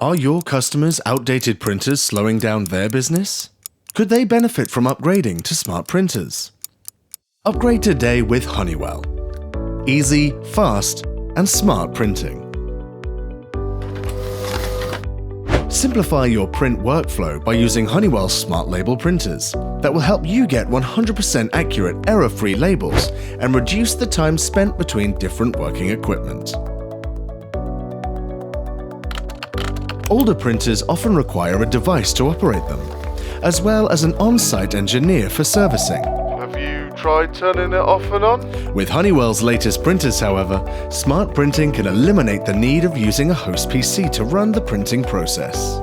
Are your customers' outdated printers slowing down their business? Could they benefit from upgrading to smart printers? Upgrade today with Honeywell. Easy, fast, and smart printing. Simplify your print workflow by using Honeywell's Smart Label printers that will help you get 100% accurate, error-free labels and reduce the time spent between different working equipment. Older printers often require a device to operate them, as well as an on-site engineer for servicing. Have you tried turning it off and on? With Honeywell's latest printers, however, smart printing can eliminate the need of using a host PC to run the printing process,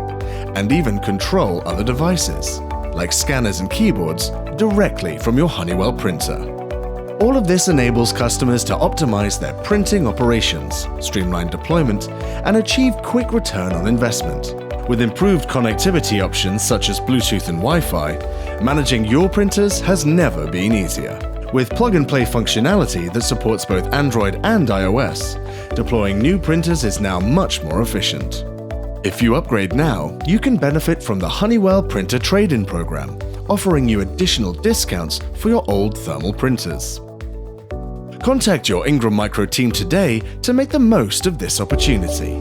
and even control other devices, like scanners and keyboards, directly from your Honeywell printer. All of this enables customers to optimize their printing operations, streamline deployment, and achieve quick return on investment. With improved connectivity options such as Bluetooth and Wi-Fi, managing your printers has never been easier. With plug-and-play functionality that supports both Android and iOS, deploying new printers is now much more efficient. If you upgrade now, you can benefit from the Honeywell Printer Trade-in program, offering you additional discounts for your old thermal printers. Contact your Ingram Micro team today to make the most of this opportunity.